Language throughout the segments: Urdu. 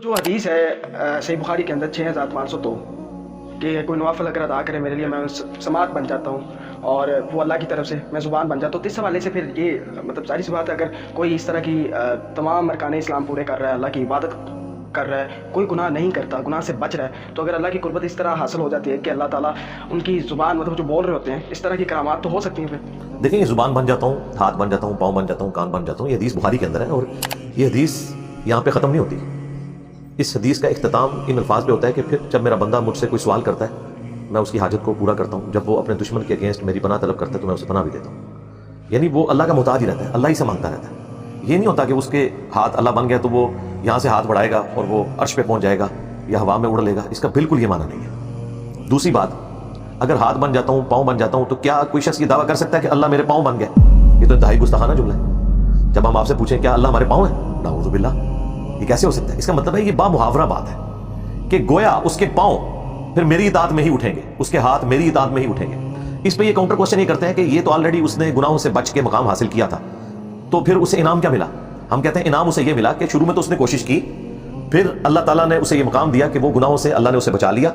جو حدیث ہے صحیح بخاری کے اندر 6502 کہ کوئی نوافل اگر ادا کرے میرے لیے میں سماعت بن جاتا ہوں اور وہ اللہ کی طرف سے میں زبان بن جاتا ہوں. تو اس حوالے سے پھر یہ مطلب ظاہر سی بات ہے اگر کوئی اس طرح کی تمام ارکان اسلام پورے کر رہا ہے، اللہ کی عبادت کر رہا ہے، کوئی گناہ نہیں کرتا، گناہ سے بچ رہا ہے، تو اگر اللہ کی قربت اس طرح حاصل ہو جاتی ہے کہ اللہ تعالیٰ ان کی زبان مطلب جو بول رہے ہوتے ہیں اس طرح کی کرامات تو ہو سکتی ہیں. پھر دیکھیں، یہ زبان بن جاتا ہوں، ہاتھ بن جاتا ہوں، پاؤں بن جاتا ہوں، کان بن جاتا ہوں، یہ حدیث بخاری کے اندر ہے. اور یہ حدیث یہاں پہ ختم نہیں ہوتی. اس حدیث کا اختتام ان الفاظ پہ ہوتا ہے کہ پھر جب میرا بندہ مجھ سے کوئی سوال کرتا ہے میں اس کی حاجت کو پورا کرتا ہوں. جب وہ اپنے دشمن کے اگینسٹ میری پناہ طلب کرتا ہے تو میں اسے پناہ بھی دیتا ہوں. یعنی وہ اللہ کا محتاج ہی رہتا ہے، اللہ ہی سے مانگتا رہتا ہے. یہ نہیں ہوتا کہ اس کے ہاتھ اللہ بن گیا تو وہ یہاں سے ہاتھ بڑھائے گا اور وہ عرش پہ پہنچ جائے گا یا ہوا میں اڑ لے گا. اس کا بالکل یہ معنی نہیں ہے. دوسری بات، اگر ہاتھ بن جاتا ہوں، پاؤں بن جاتا ہوں، تو کیا کوئی شخص یہ دعویٰ کر سکتا ہے کہ اللہ میرے پاؤں بن گئے؟ یہ تو انتہائی گستاخانہ جملہ ہے. جب ہم آپ سے پوچھیں کیا اللہ ہمارے پاؤں ہیں، نعوذ باللہ، یہ کیسے ہو سکتا ہے؟ اس کا مطلب ہے یہ با محاورہ بات ہے کہ گویا اس کے پاؤں پھر میری اطاعت میں ہی اٹھیں گے، اس کے ہاتھ میری اطاعت میں ہی اٹھیں گے. اس پہ یہ کاؤنٹر کوسچن یہ کرتے ہیں کہ یہ تو آلریڈی اس نے گناہوں سے بچ کے مقام حاصل کیا تھا، تو پھر اسے انعام کیا ملا؟ ہم کہتے ہیں انعام اسے یہ ملا کہ شروع میں تو اس نے کوشش کی، پھر اللہ تعالیٰ نے اسے یہ مقام دیا کہ وہ گناہوں سے اللہ نے اسے بچا لیا،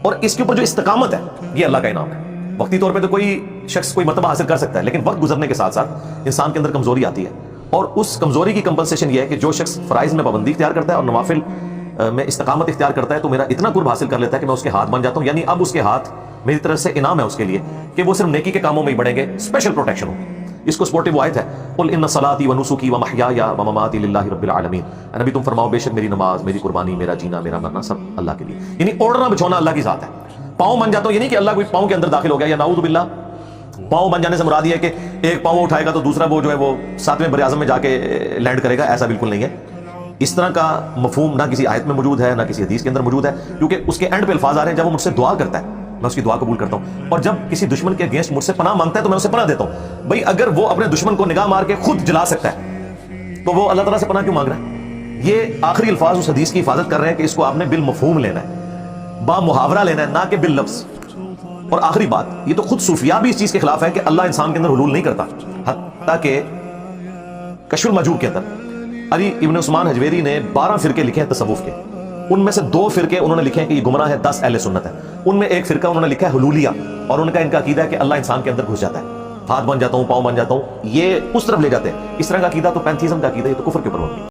اور اس کے اوپر جو استقامت ہے یہ اللہ کا انعام ہے. وقتی طور پہ تو کوئی شخص کوئی مرتبہ حاصل کر سکتا ہے، لیکن وقت گزرنے کے ساتھ ساتھ انسان کے اندر کمزوری آتی ہے، اور اس کمزوری کی کمپنسیشن یہ ہے کہ جو شخص فرائض میں پابندی اختیار کرتا ہے اور نوافل میں استقامت اختیار کرتا ہے تو میرا اتنا قرب حاصل کر لیتا ہے کہ میں اس کے ہاتھ بن جاتا ہوں. یعنی اب اس کے ہاتھ میری طرف سے انعام ہے اس کے لیے کہ وہ صرف نیکی کے کاموں میں ہی بڑھیں گے، اسپیشل پروٹیکشن ہوگی. اس کو سپورٹیو آیت ہے، قل ان صلاتي ونسكي ومحياي ومماتي لله رب العالمین. نبی تم فرماؤ بے شک میری نماز، میری قربانی، میرا جینا، میرا مرنا سب اللہ کے لیے. یعنی اوڑھنا بچھونا اللہ کی ذات ہے. پاؤں بن جاتا ہوں یہ نہیں کہ اللہ کوئی پاؤں کے اندر داخل ہو گیا، یا نعوذ باللہ. پاؤں بن جانے سے مراد یہ ہے کہ ایک پاؤں اٹھائے گا تو دوسرا وہ جو ہے وہ 7ویں بر اعظم میں جا کے لینڈ کرے گا. ایسا بالکل نہیں ہے. اس طرح کا مفہوم نہ کسی آیت میں موجود ہے، نہ کسی حدیث کے اندر موجود ہے، کیونکہ اس کے اینڈ پہ الفاظ آ رہے ہیں جب وہ مجھ سے دعا کرتا ہے میں اس کی دعا قبول کرتا ہوں، اور جب کسی دشمن کے اگینسٹ مجھ سے پناہ مانگتا ہے تو میں اسے پناہ دیتا ہوں. بھائی اگر وہ اپنے دشمن کو نگاہ مار کے خود جلا سکتا ہے تو وہ اللہ تعالیٰ سے پناہ کیوں مانگ رہا ہے؟ یہ آخری الفاظ اس حدیث کی حفاظت کر رہے ہیں کہ اس کو آپ نے بالمفہوم لینا ہے، با محاورہ لینا ہے، نہ کہ باللفظ. اور آخری بات، یہ تو خود صوفیاء بھی اس چیز کے خلاف ہے کہ اللہ انسان کے اندر حلول نہیں کرتا. حتیٰ کہ کشف المحجوب کے اندر علی ابن عثمان حجویری نے 12 فرقے لکھے ہیں تصوف کے. ان میں سے 2 فرقے انہوں نے لکھے ہیں کہ یہ گمراہ ہے، 10 اہل سنت ہے. ان میں ایک فرقہ انہوں نے لکھا ہے حلولیہ، اور ان کا عقیدہ ہے کہ اللہ انسان کے اندر گھس جاتا ہے. ہاتھ بن جاتا ہوں، پاؤں بن جاتا ہوں، یہ اس طرف لے جاتے ہیں. اس طرح کا عقیدہ تو پینتھیزم کا عقیدہ، یہ تو کفر کے اوپر ہوتی ہے.